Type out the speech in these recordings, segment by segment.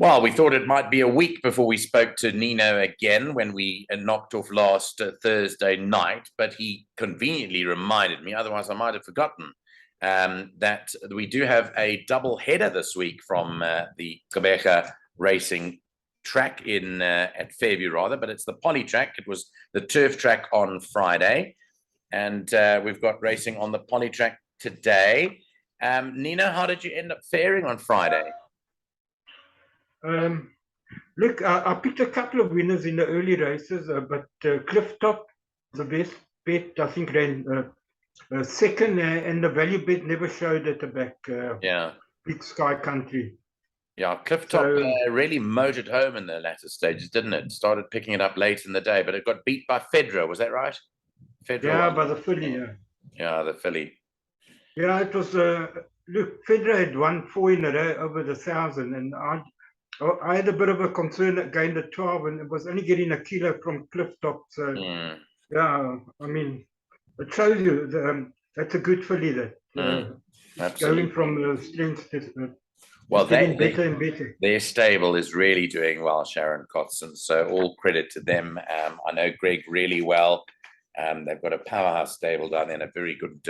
Well, we thought it might be a week before we spoke to Nino again when we knocked off last Thursday night, but he conveniently reminded me, otherwise I might have forgotten, that we do have a double header this week from the Gqeberha racing track in at Fairview rather, but it's the Polytrack. It was the turf track on Friday, and we've got racing on the Polytrack today. Nino, how did you end up faring on Friday? Look, I picked a couple of winners in the early races, but Clifftop, the best bet, I think ran second, and the value bet never showed at the back. Yeah. Big Sky Country. Yeah, Clifftop really motored home in the latter stages, didn't it? Started picking it up late in the day, but it got beat by Fedra, was that right? Fedra, yeah, by the filly, yeah. Yeah, the filly. Yeah, it was, look, Fedra had won 4 in a row over the 1,000, and I had a bit of a concern at gained the 12, and it was only getting a kilo from Clifftop. So, yeah, I mean, it shows you that's a good filly that going from strength to well, getting better and better. Their stable is really doing well, Sharon Kotson. So all credit to them. I know Greg really well. They've got a powerhouse stable down there and a very good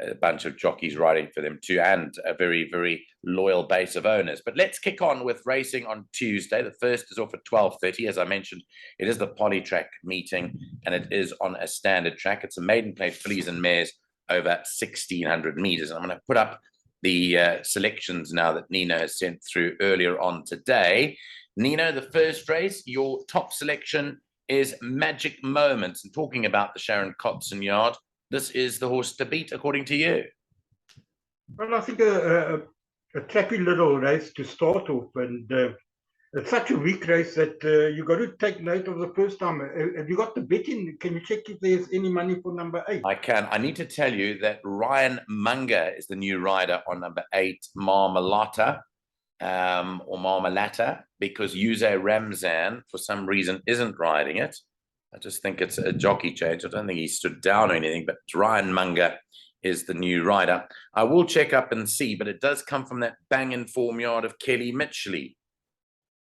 a bunch of jockeys riding for them too, and a very, very loyal base of owners. But let's kick on with racing on Tuesday. The first is off at 12:30. As I mentioned, it is the Polytrack meeting, and it is on a standard track. It's a maiden plate fillies and mares over 1,600 meters. And I'm going to put up the selections now that Nino has sent through earlier on today. Nino, the first race, your top selection is Magic Moments. And talking about the Sharon Kotson yard, this is the horse to beat, according to you. Well, I think a trappy little race to start off, and it's such a weak race that you got to take note of the first time. Have you got the betting? Can you check if there's any money for number 8? I can. I need to tell you that Ryan Munger is the new rider on number 8, Marmalata, or Marmalata, because Yuze Ramzan, for some reason, isn't riding it. I just think it's a jockey change. I don't think he stood down or anything, but Ryan Munger is the new rider. I will check up and see, but it does come from that banging form yard of Kelly Mitchley.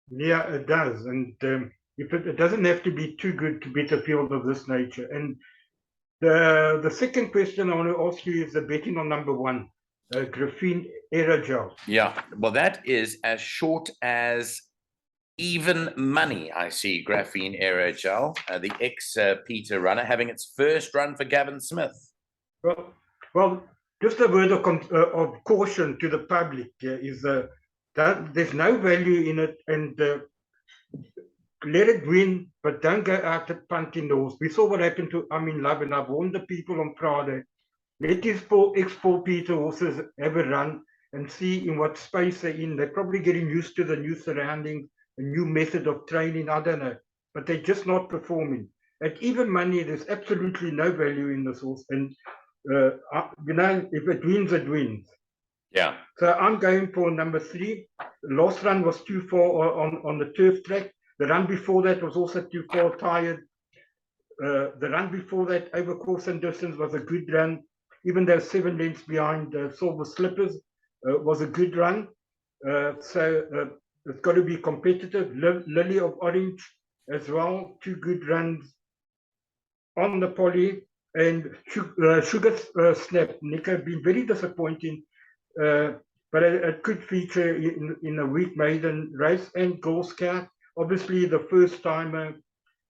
Yeah, it does. And it doesn't have to be too good to beat a field of this nature. And the second question I want to ask you is the betting on number 1, Gqeberha. Yeah, well, that is as short as even money. I see Graphene Aerogel, the ex-Peter runner, having its first run for Gavin Smith. Well, just a word of caution to the public is that there's no value in it, and let it win, but don't go out at punting the horse. We saw what happened to I'm in Love, and I've warned the people on Friday. Let these ex-Paul Peter horses have a run and see in what space they're in. They're probably getting used to the new surroundings, a new method of training, I don't know, but they're just not performing. At even money, there's absolutely no value in this horse, and you know, if it wins, it wins. Yeah. So I'm going for number 3. The last run was too far on the turf track. The run before that was also too far, tired. The run before that, over course and distance, was a good run. Even though 7 lengths behind Silver Slippers, was a good run. So it's got to be competitive. Lily of Orange as well, 2 good runs on the Poly. And Sugar Snap, Nico, been very disappointing, but it could feature in a weak maiden race. And Girl Scout, obviously the first timer.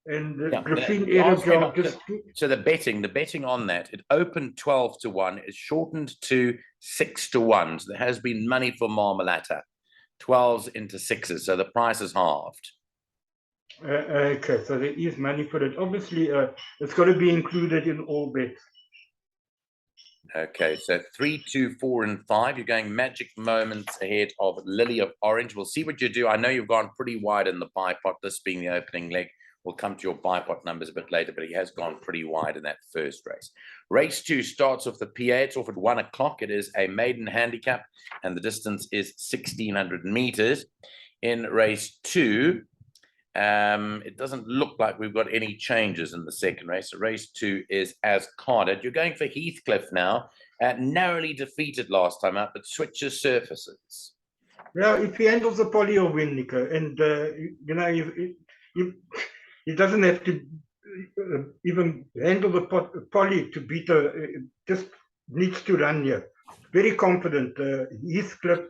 And Graphene Aerogel just... So the betting on that, it opened 12-1, it's shortened to 6-1. So there has been money for Marmalata, 12s into 6s, so the price is halved. Okay, so there is money for it. Obviously, it's got to be included in all bets. Okay, so 3, 2, 4, and 5. You're going Magic Moments ahead of Lily of Orange. We'll see what you do. I know you've gone pretty wide in the bipot, this being the opening leg. We'll come to your bipot numbers a bit later, but he has gone pretty wide in that first race. Race 2 starts off the PA. It's off at 1 o'clock. It is a maiden handicap, and the distance is 1,600 meters. In race 2, it doesn't look like we've got any changes in the second race. So race 2 is as carded. You're going for Heathcliff now. Narrowly defeated last time out, but switches surfaces. Yeah, if he handles the poly, he'll win, Nico. And you know, he doesn't have to even handle the poly to beat just needs to run here. Very confident. Heathcliff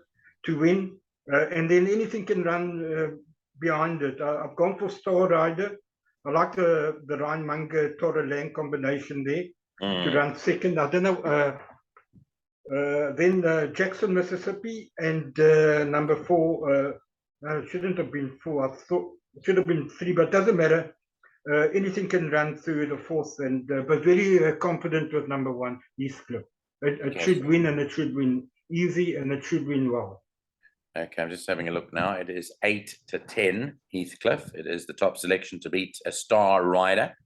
to win, and then anything can run behind it. I've gone for Star Rider. I like the Ryan Munger Torre Lang combination there to run second. I don't know. Then Jackson, Mississippi, and number 4. No, it shouldn't have been 4. I thought it should have been 3, but doesn't matter. Anything can run through the 4th, and but very confident with number 1, Heathcliff. It should win, and it should win easy, and it should win well. Okay, I'm just having a look now. It is 8-10 Heathcliff. It is the top selection to beat a Star Rider.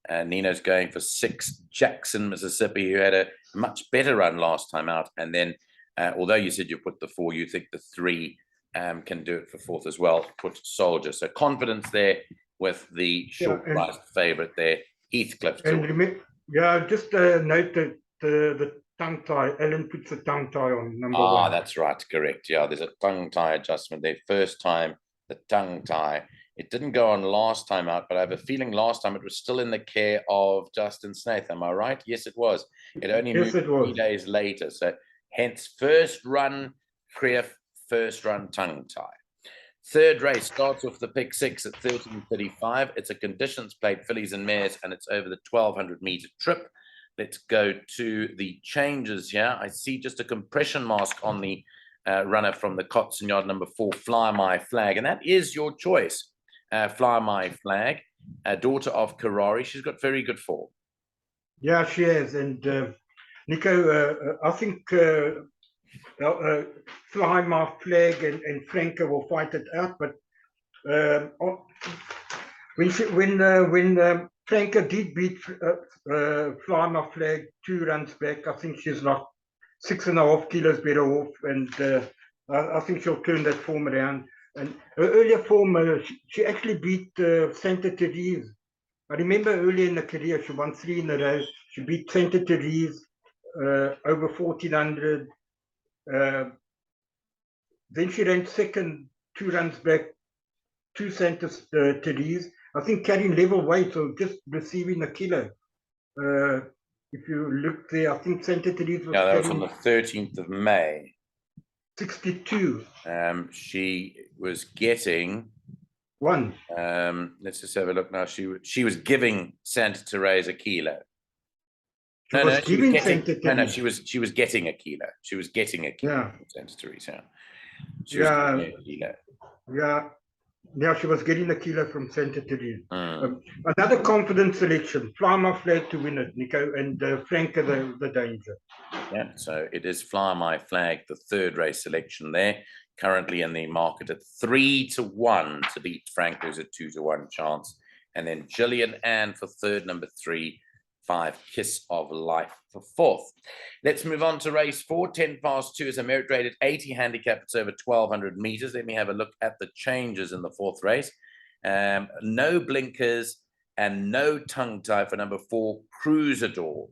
Nino's going for 6 Jackson, Mississippi, who had a much better run last time out. And then, although you said you put the 4, you think the 3 can do it for 4th as well. Put Soldier. So confidence there with the short-priced favourite there, Heathcliff. And remember, yeah, just note that the tongue tie. Alan puts a tongue tie on number 1. That's right, correct. Yeah, there's a tongue tie adjustment there. First time, the tongue tie. It didn't go on last time out, but I have a feeling last time it was still in the care of Justin Snaith. Am I right? Yes, it was. It only moved 3 days later. So hence first run, Krief, first run tongue tie. Third race starts off the pick 6 at 13:35. It's a conditions plate, fillies and mares, and it's over the 1,200-meter trip. Let's go to the changes here. I see just a compression mask on the runner from the Cotson Yard, number 4, Fly My Flag. And that is your choice, Fly My Flag, a daughter of Karari. She's got very good form. Yeah, she has. And Nico, I think Fly My Flag and Franca will fight it out. But when Franca did beat Fly My Flag 2 runs back, I think she's like 6.5 kilos better off, and I think she'll turn that form around. And her earlier form, she actually beat Santa Therese. I remember earlier in the career, she won 3 in a row. She beat Santa Therese over 1,400. Then she ran second, 2 runs back to Santa Therese. I think carrying level weight, so just receiving a kilo. If you look there, I think Santa Therese was. Yeah, that was on the 13th of May. 62. She was getting 1. Let's just have a look now. She was giving Santa Therese a kilo. She was getting a kilo. She was getting a kilo. Yeah. Santa Therese. Yeah. Now she was getting a kilo from Santa Therese. Another confident selection. Fly My Flag to win it, Nico, and Franca the danger. Yeah, so it is Fly My Flag, the 3rd race selection there. Currently in the market at 3-1 to beat Franca, who's a 2-1 chance. And then Gillian Ann for 3rd, number 3, 5 Kiss of Life for 4th. Let's move on to race 4. 2 is a merit rated 80 handicap. It's over 1,200 meters. Let me have a look at the changes in the 4th race. No blinkers and no tongue tie for number 4 Cruisador.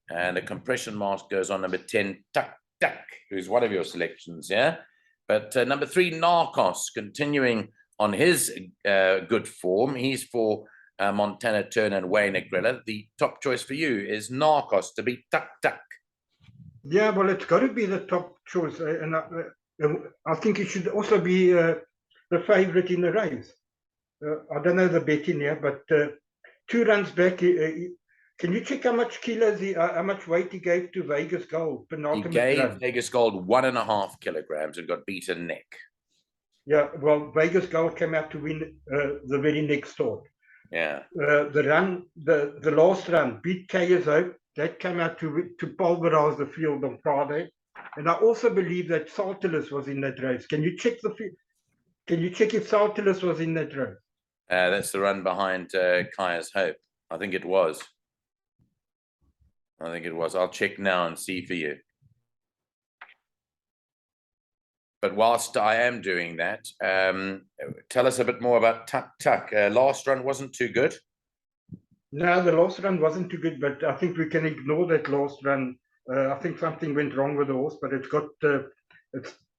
And a compression mask goes on number 10 Tuck Tuck, who's one of your selections, yeah? But number 3 Narcos, continuing on his good form. He's for Montana Turner and Wayne Gqeberha. The top choice for you is Narcos to beat Tuck Tuck. Yeah, well, it's got to be the top choice. And I think it should also be the favorite in the race. I don't know the betting here, but 2 runs back. Can you check how much kilos, how much weight he gave to Vegas Gold? He gave Vegas Gold 1.5 kilograms and got beaten neck. Yeah, well, Vegas Gold came out to win the very next start. Yeah. The last run beat KSO. That came out to pulverize the field on Friday. And I also believe that Saltilus was in that race. Can you check if Saltilus was in that race? That's the run behind Kaya's Hope. I think it was. I'll check now and see for you. But whilst I am doing that, tell us a bit more about Tuck Tuck. Last run wasn't too good. No, the last run wasn't too good, but I think we can ignore that last run. I think something went wrong with the horse, but it's got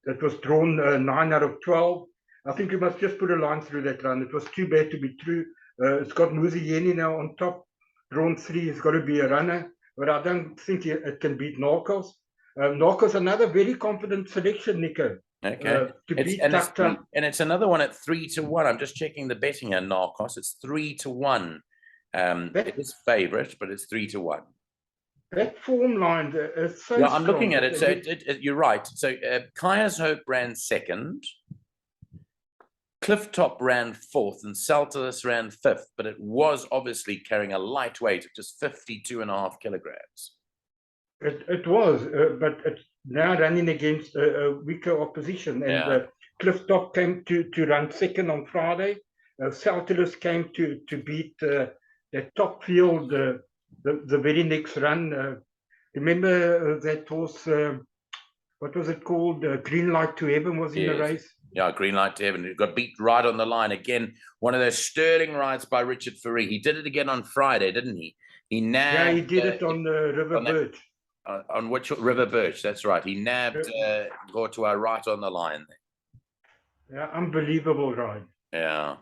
that was drawn 9 out of 12. I think you must just put a line through that run. It was too bad to be true. It's got Muzieni now on top, drawn 3. It's got to be a runner, but I don't think it can beat Narcos. Narcos, another very confident selection, Nico. Okay. To beat And Takta. it's another one at 3-1. I'm just checking the betting here, Narcos. It's 3-1. It is favourite, but it's 3-1. That form line is so Yeah, I'm strong. looking at it. So you're right. So Kaya's Hope ran second. Cliff Top ran 4th and Saltus ran 5th, but it was obviously carrying a light weight of just 52.5 kilograms. It was, but it's now running against a weaker opposition. And Cliff Top came to run second on Friday. Saltus came to beat the top field the very next run. Remember that horse, what was it called? Green Light to Heaven was in the race. Yeah, Green Light to Heaven. It got beat right on the line. Again, one of those sterling rides by Richard Fourie. He did it again on Friday, didn't he? He nabbed. Yeah, he did it on the River Birch. On which River Birch? That's right. He nabbed Gortua right on the line there. Yeah, unbelievable ride. Yeah.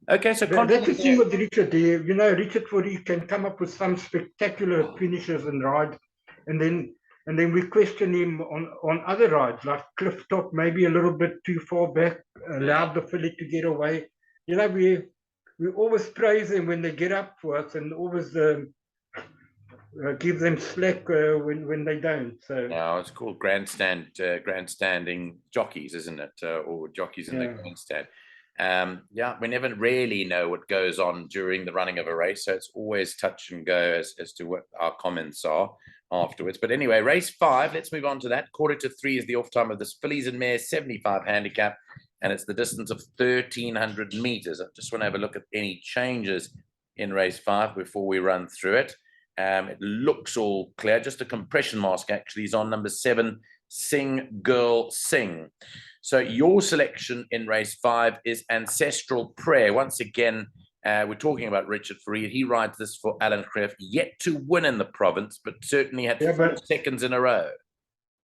Okay, so that's the thing with Richard. You know, Richard Fourie can come up with some spectacular finishes and rides, and then we question him on other rides, like Cliff Top, maybe a little bit too far back, allowed the filly to get away. You know, we always praise them when they get up for us, and always give them slack when they don't. So now it's called grandstanding jockeys, isn't it? Or jockeys in the grandstand. Yeah, we never really know what goes on during the running of a race, so it's always touch and go as to what our comments are afterwards. But anyway, race 5, let's move on to that. 2:45 is the off time of this fillies and mares 75 handicap, and it's the distance of 1,300 meters. I just want to have a look at any changes in race 5 before we run through it. It looks all clear. Just a compression mask actually is on number 7, Sing Girl Sing. So your selection in race 5 is Ancestral Prayer. Once again, we're talking about Richard Fourie. He rides this for Alan Creff, yet to win in the province, but certainly had 4 seconds in a row.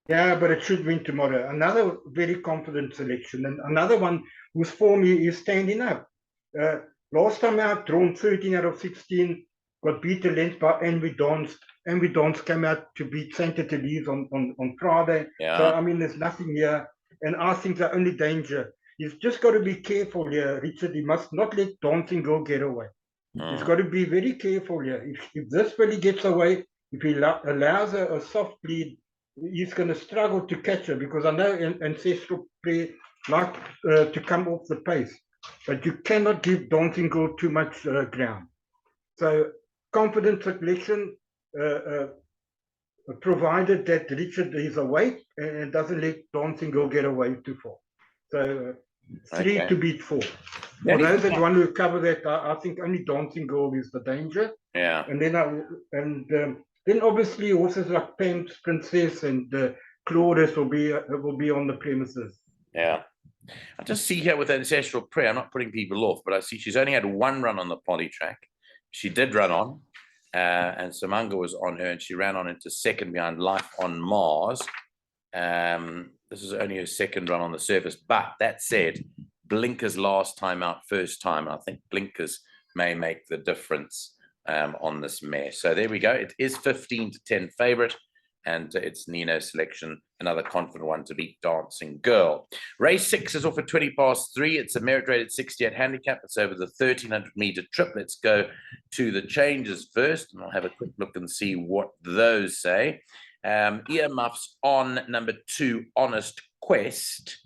Yeah, but it should win tomorrow. Another very confident selection, and another one whose form is standing up. Last time out, drawn 13 out of 16, got beat a length by Envy Dance. Envy Dance came out to beat Santa Therese on Friday. Yeah. So, I mean, there's nothing here. And I think the only danger, he's just got to be careful here, Richard. He must not let Dancing Girl get away. He's got to be very careful here. If this filly gets away, if he allows a soft lead, he's going to struggle to catch her, because I know Ancestral Prayer like to come off the pace. But you cannot give Dancing Girl too much ground. So confident selection, provided that Richard is awake and doesn't let Dancing Girl get away too far. So 3 to beat 4. For those that want to cover that, I think only Dancing Girl is the danger. Yeah. And then obviously horses like Pam's Princess and Claudius will be on the premises. Yeah. I just see here with Ancestral Prayer, I'm not putting people off, but I see she's only had 1 run on the Polytrack. She did run on. And Samanga was on her, and she ran on into second behind Life on Mars. This is only her 2nd run on the surface. But that said, Blinkers last time out, first time. I think Blinkers may make the difference on this mare. So there we go. It is 15-10 favourite, and it's Nino's selection, another confident one to beat Dancing Girl. Race 6 is off at 3:20. It's a merit rated 68 handicap. It's over the 1,300-meter trip. Let's go to the changes first, and I'll have a quick look and see what those say. Earmuffs on number 2, Honest Quest,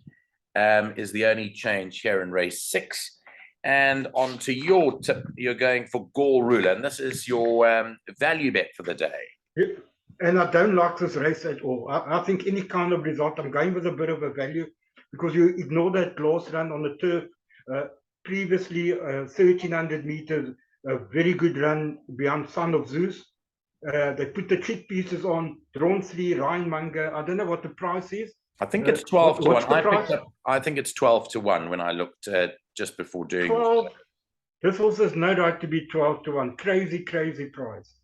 is the only change here in race 6. And on to your tip, you're going for Gall Ruler, and this is your value bet for the day. Yep. And I don't like this race at all. I think any kind of result, I'm going with a bit of a value, because you ignore that last run on the turf. Previously, 1,300 meters, a very good run behind Son of Zeus. They put the chit pieces on, drawn 3, Ryan Munger. I don't know what the price is. I think it's 12 to 1. I think it's 12 to 1 when I looked just before doing 12. This horse has no right to be 12 to 1. Crazy price.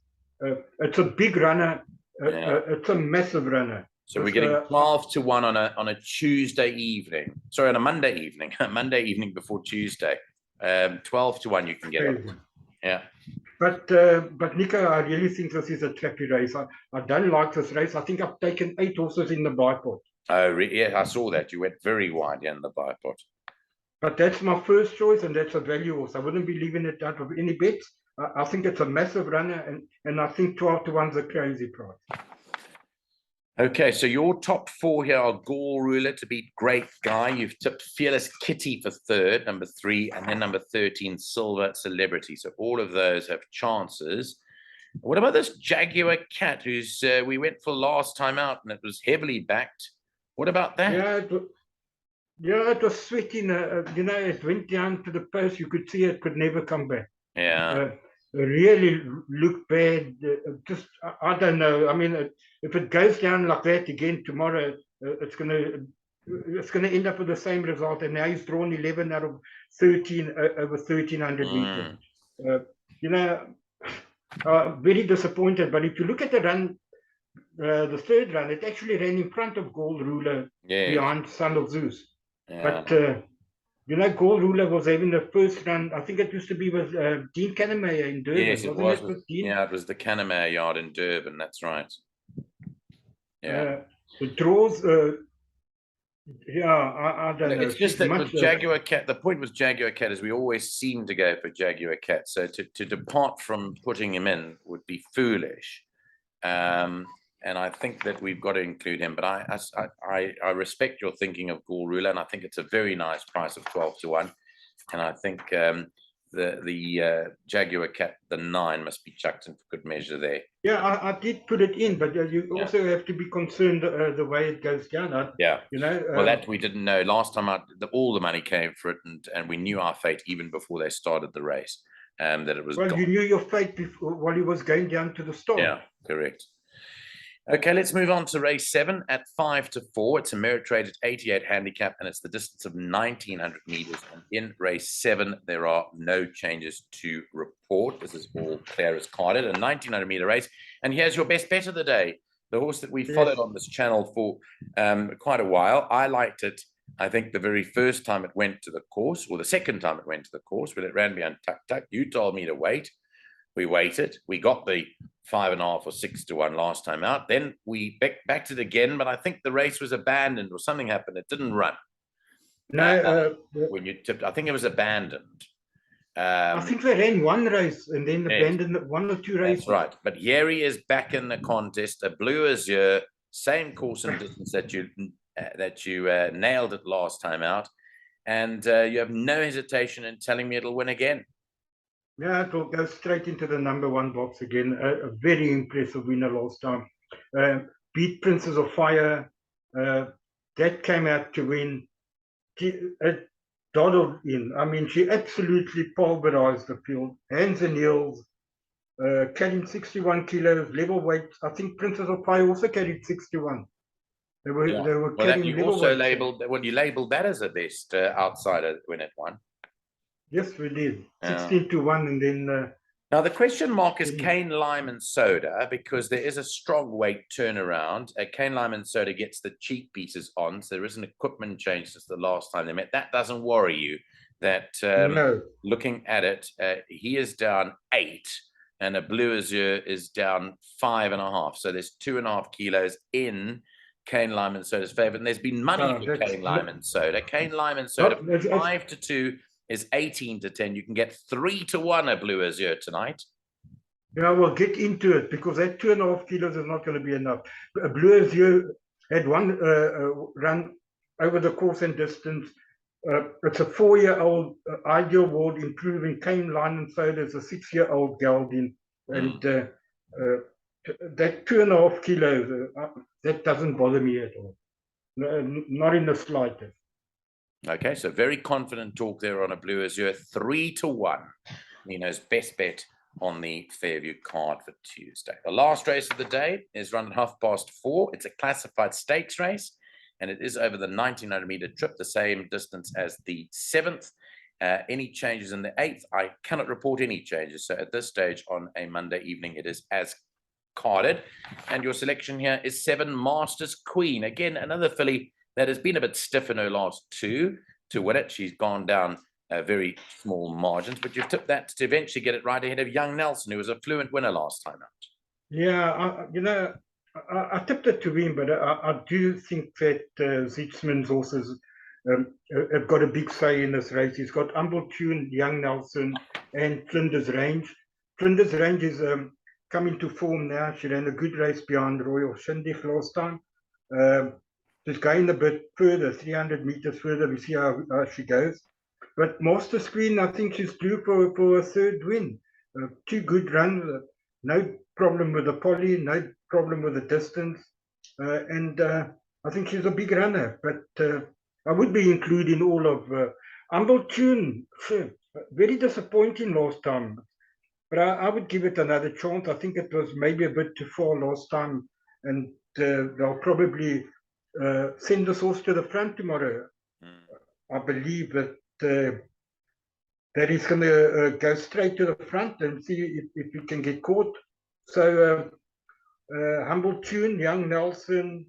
It's a big runner. It's a massive runner. So we're getting 12-1 on a Tuesday evening. Sorry, on a Monday evening. Monday evening before Tuesday. 12-1 you can get it. Yeah. But Nico, I really think this is a trappy race. I don't like this race. I think I've taken 8 horses in the bipot. Oh, yeah, I saw that. You went very wide in the bipot. But that's my first choice, and that's a value horse. I wouldn't be leaving it out of any bets. I think it's a massive runner, and I think 12-1 is a crazy price. Okay, so your top 4 here are Gall Ruler to beat Great Guy. You've tipped Fearless Kitty for 3rd, number 3, and then number 13, Silver Celebrity. So all of those have chances. What about this Jaguar Cat, who's we went for last time out, and it was heavily backed? What about that? Yeah, it was sweating. You know, it went down to the post. You could see it could never come back. Yeah. Really looked bad. Just, I don't know. I mean, if it goes down like that again tomorrow, it's gonna end up with the same result. And now he's drawn 11 out of 13 over 1,300 meters. You know, very disappointed. But if you look at the run, the 3rd run, it actually ran in front of Gold Ruler behind Son of Zeus. Yeah. But you know, Gold Ruler was having the first run. I think it used to be with Dean Cannemeyer in Durban. Yes, it was. Yeah, it was the Cannemeyer yard in Durban. That's right. Yeah. The draws. I don't know. It's just that with Jaguar Cat, the point with Jaguar Cat is we always seem to go for Jaguar Cat. So to depart from putting him in would be foolish. And I think that we've got to include him. But I respect your thinking of Gall Ruler, and I think it's a very nice price of 12-1. And I think the Jaguar Cat, the 9, must be chucked in for good measure there. Yeah, I did put it in, but you also have to be concerned the way it goes down. You know. Well, that we didn't know last time. All the money came for it, and we knew our fate even before they started the race. That it was. Well, you knew your fate before, while he was going down to the start. Yeah, correct. Okay, let's move on to race 7 at 5-4. It's a merit rated 88 handicap, and it's the distance of 1,900 meters. And in race 7, there are no changes to report. This is all clear as carded. A 1,900 meter race. And here's your best bet of the day. The horse that we followed on this channel for quite a while. I liked it, I think, the very first time it went to the course, or the second time it went to the course, when it ran behind Tuck Tuck. You told me to wait. We waited. We got the 5.5 or 6-1 last time out. Then we backed it again, but I think the race was abandoned or something happened. It didn't run. No, when you tipped, I think it was abandoned. I think they ran 1 race and then abandoned 1 or 2 races. That's right. But here he is back in the contest. A Blue Azure, same course and distance that you nailed it last time out, and you have no hesitation in telling me it'll win again. Yeah, it will go straight into the number 1 box again. A very impressive winner last time. Beat Princess of Fire. That came out to win. It dawdled in. I mean, she absolutely pulverized the field. Hands and heels. Carrying 61 kilos, level weight. I think Princess of Fire also carried 61. They were carrying you level also weight. you labeled that as the best outsider when it won. Yes, we did. 16-1, and then. Now the question mark is Cane Lime and Soda, because there is a strong weight turnaround. Cane Lime and Soda gets the cheek pieces on, so there is an equipment change since the last time they met. That doesn't worry you. That no. Looking at it, he is down 8, and a Blue Azure is down 5.5. So there's 2.5 kilos in Cane Lime and Soda's favor, and there's been money for Cane Lime and Soda. Cane Lime and Soda 5-2. Is 18-10. You can get 3-1 a Blue Azure tonight. Yeah, we'll get into it, because that 2.5 kilos is not going to be enough. A Blue Azure had 1 run over the course and distance. It's a 4-year-old Ideal World improving. Cane Lime and Soda is a 6-year-old gelding, and that 2.5 kilos that doesn't bother me at all. No, not in the slightest. Okay, so very confident talk there on a Blue Azure. 3-1. Nino's best bet on the Fairview card for Tuesday. The last race of the day is run at 4:30. It's a classified stakes race, and it is over the 1,900 meter trip, the same distance as the 7th. Any changes in the 8th? I cannot report any changes. So at this stage on a Monday evening, it is as carded. And your selection here is 7 Masters Queen. Again, another filly that has been a bit stiff in her last 2 to win it. She's gone down very small margins, but you've tipped that to eventually get it right ahead of Young Nelson, who was a fluent winner last time out. Yeah, I tipped it to win, but I do think that Zietsman's horses have got a big say in this race. He's got Humble Tune, Young Nelson, and Flinders Range. Flinders Range is coming to form now. She ran a good race behind Royal Shindig last time. She's going a bit further, 300 meters further. We see how she goes. But Master Screen, I think she's due for a third win. 2 good runs, no problem with the poly, no problem with the distance. And I think she's a big runner. But I would be including all of Humble Tune. Very disappointing last time. But I would give it another chance. I think it was maybe a bit too far last time. And they'll probably send this horse to the front tomorrow. I believe that that he's going to go straight to the front and see if he can get caught. So Humble Tune, Young Nelson,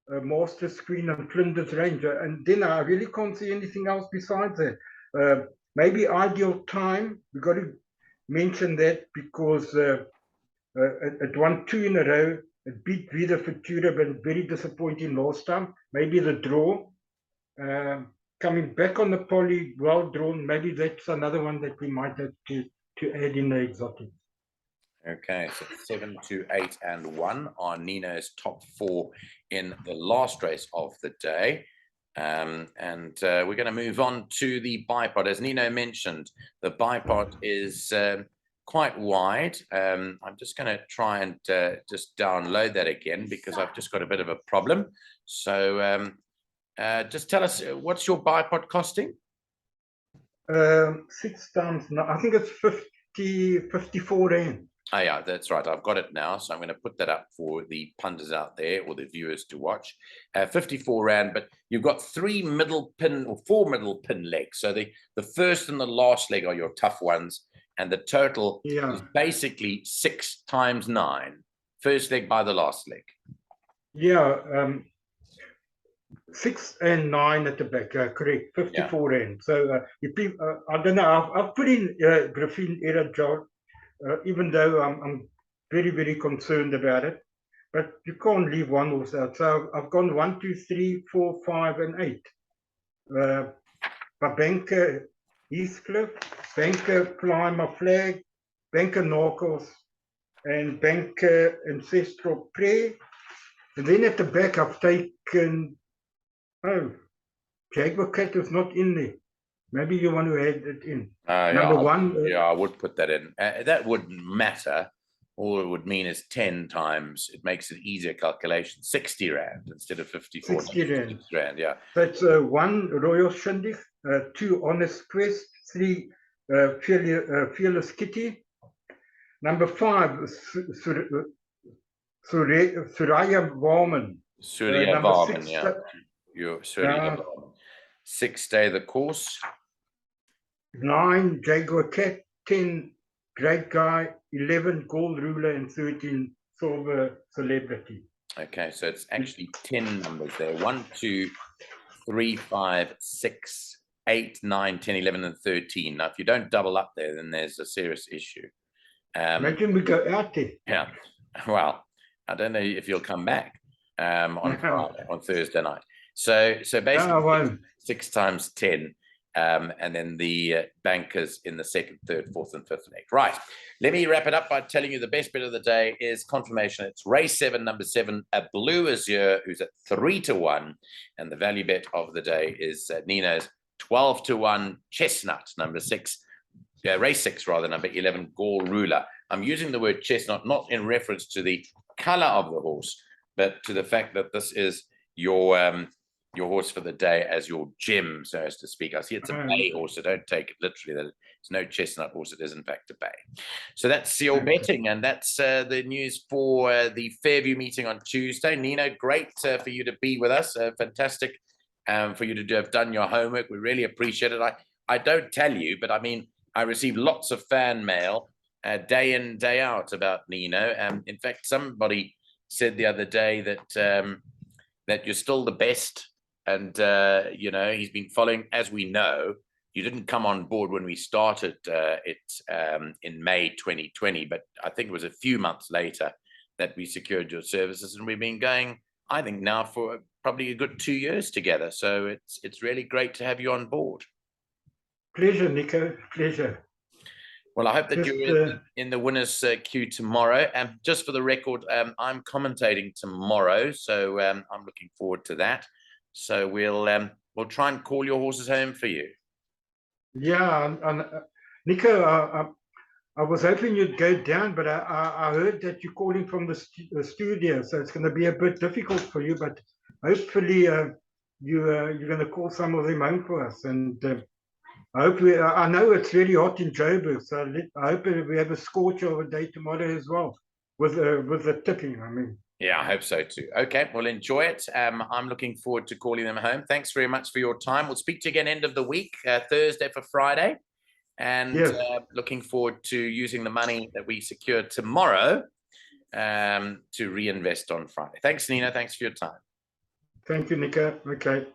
Master Screen, and Flinders Range. And then I really can't see anything else besides that. Maybe Ideal Time. We've got to mention that because it won 2 in a row. It beat Vida Futura, but very disappointing last time. Maybe the draw. Coming back on the poly, well drawn. Maybe that's another one that we might have to add in the exotic. Okay, so 7, 2, 8, and 1 are Nino's top 4 in the last race of the day. And we're going to move on to the bipod. As Nino mentioned, the bipod is quite wide. I'm just going to try and just download that again because I've just got a bit of a problem. So just tell us, what's your bipod costing? 6 times 9, I think it's 54 Rand. Oh, yeah, that's right. I've got it now. So I'm going to put that up for the punters out there or the viewers to watch. 54 Rand, but you've got 3 middle pin or 4 middle pin legs. So the first and the last leg are your tough ones. And the total is basically 6 times 9. First leg by the last leg. Yeah, 6 and 9 at the back, correct, 54 Rand. So I don't know, I've put in graphene error jar. Even though I'm very, very concerned about it, but you can't leave one horse out. So I've gone 1, 2, 3, 4, 5, and 8. Babenka Heathcliff, Banker Fly My Flag, Banker Narcos, and Banker Ancestral Prayer. And then at the back, I've taken, Gqeberha is not in there. Maybe you want to add it in. Number 1. Yeah, I would put that in. That wouldn't matter. All it would mean is 10 times. It makes it easier calculation. 60 Rand instead of 54. 60 Rand. Rand, yeah. That's 1 Royal Shindig, 2 Honest Quest, 3 Fearless Kitty. Number 5 Surya Varman. Surya Varman, yeah. You're Surya Varman. 6 Stay the Course. 9 Jaguar Cat, 10 Great Guy, 11 Gold Ruler, and 13 Silver Celebrity. Okay, so it's actually 10 numbers there. 1, 2, 3, 5, 6, 8, 9, 10, 11, and 13. Now, if you don't double up there, then there's a serious issue. Imagine we go out there. Yeah. Well, I don't know if you'll come back on Friday, on Thursday night. So basically 6 times 10, and then the bankers in the 2nd, 3rd, 4th, and 5th leg. Right. Let me wrap it up by telling you the best bet of the day is confirmation. It's race 7, number 7, a Blue Azure, who's at 3 to 1, and the value bet of the day is Nino's 12 to 1 Chestnut, number 6. Race 6 rather, number 11 Gall Ruler. I'm using the word chestnut not in reference to the color of the horse, but to the fact that this is your horse for the day as your gem, so as to speak. I see it's a bay horse, so don't take it literally that it's no chestnut horse. It is in fact a bay. So that's your betting, and that's the news for the Fairview meeting on Tuesday. Nino, great for you to be with us. Fantastic for you to have done your homework. We really appreciate it. I don't tell you, but I mean, I received lots of fan mail day in, day out about Nino. In fact, somebody said the other day that that you're still the best, and you know, he's been following, as we know. You didn't come on board when we started it in May 2020, but I think it was a few months later that we secured your services, and we've been going, I think, now for probably a good 2 years together. So it's really great to have you on board. Pleasure, Nico. Pleasure. Well, I hope that you're in the winners' queue tomorrow. And just for the record, I'm commentating tomorrow, so I'm looking forward to that. So we'll try and call your horses home for you. Yeah, and Nico, I was hoping you'd go down, but I heard that you're calling from the studio, so it's going to be a bit difficult for you. But hopefully, you're going to call some of them home for us. And I know it's really hot in Joburg, so I hope we have a scorcher of a day tomorrow as well, with the tipping. I mean. Yeah, I hope so too. Okay, well, enjoy it. I'm looking forward to calling them home. Thanks very much for your time. We'll speak to you again end of the week, Thursday for Friday. And yes. Looking forward to using the money that we secured tomorrow to reinvest on Friday. Thanks, Nino. Thanks for your time. Thank you, Nico. Okay.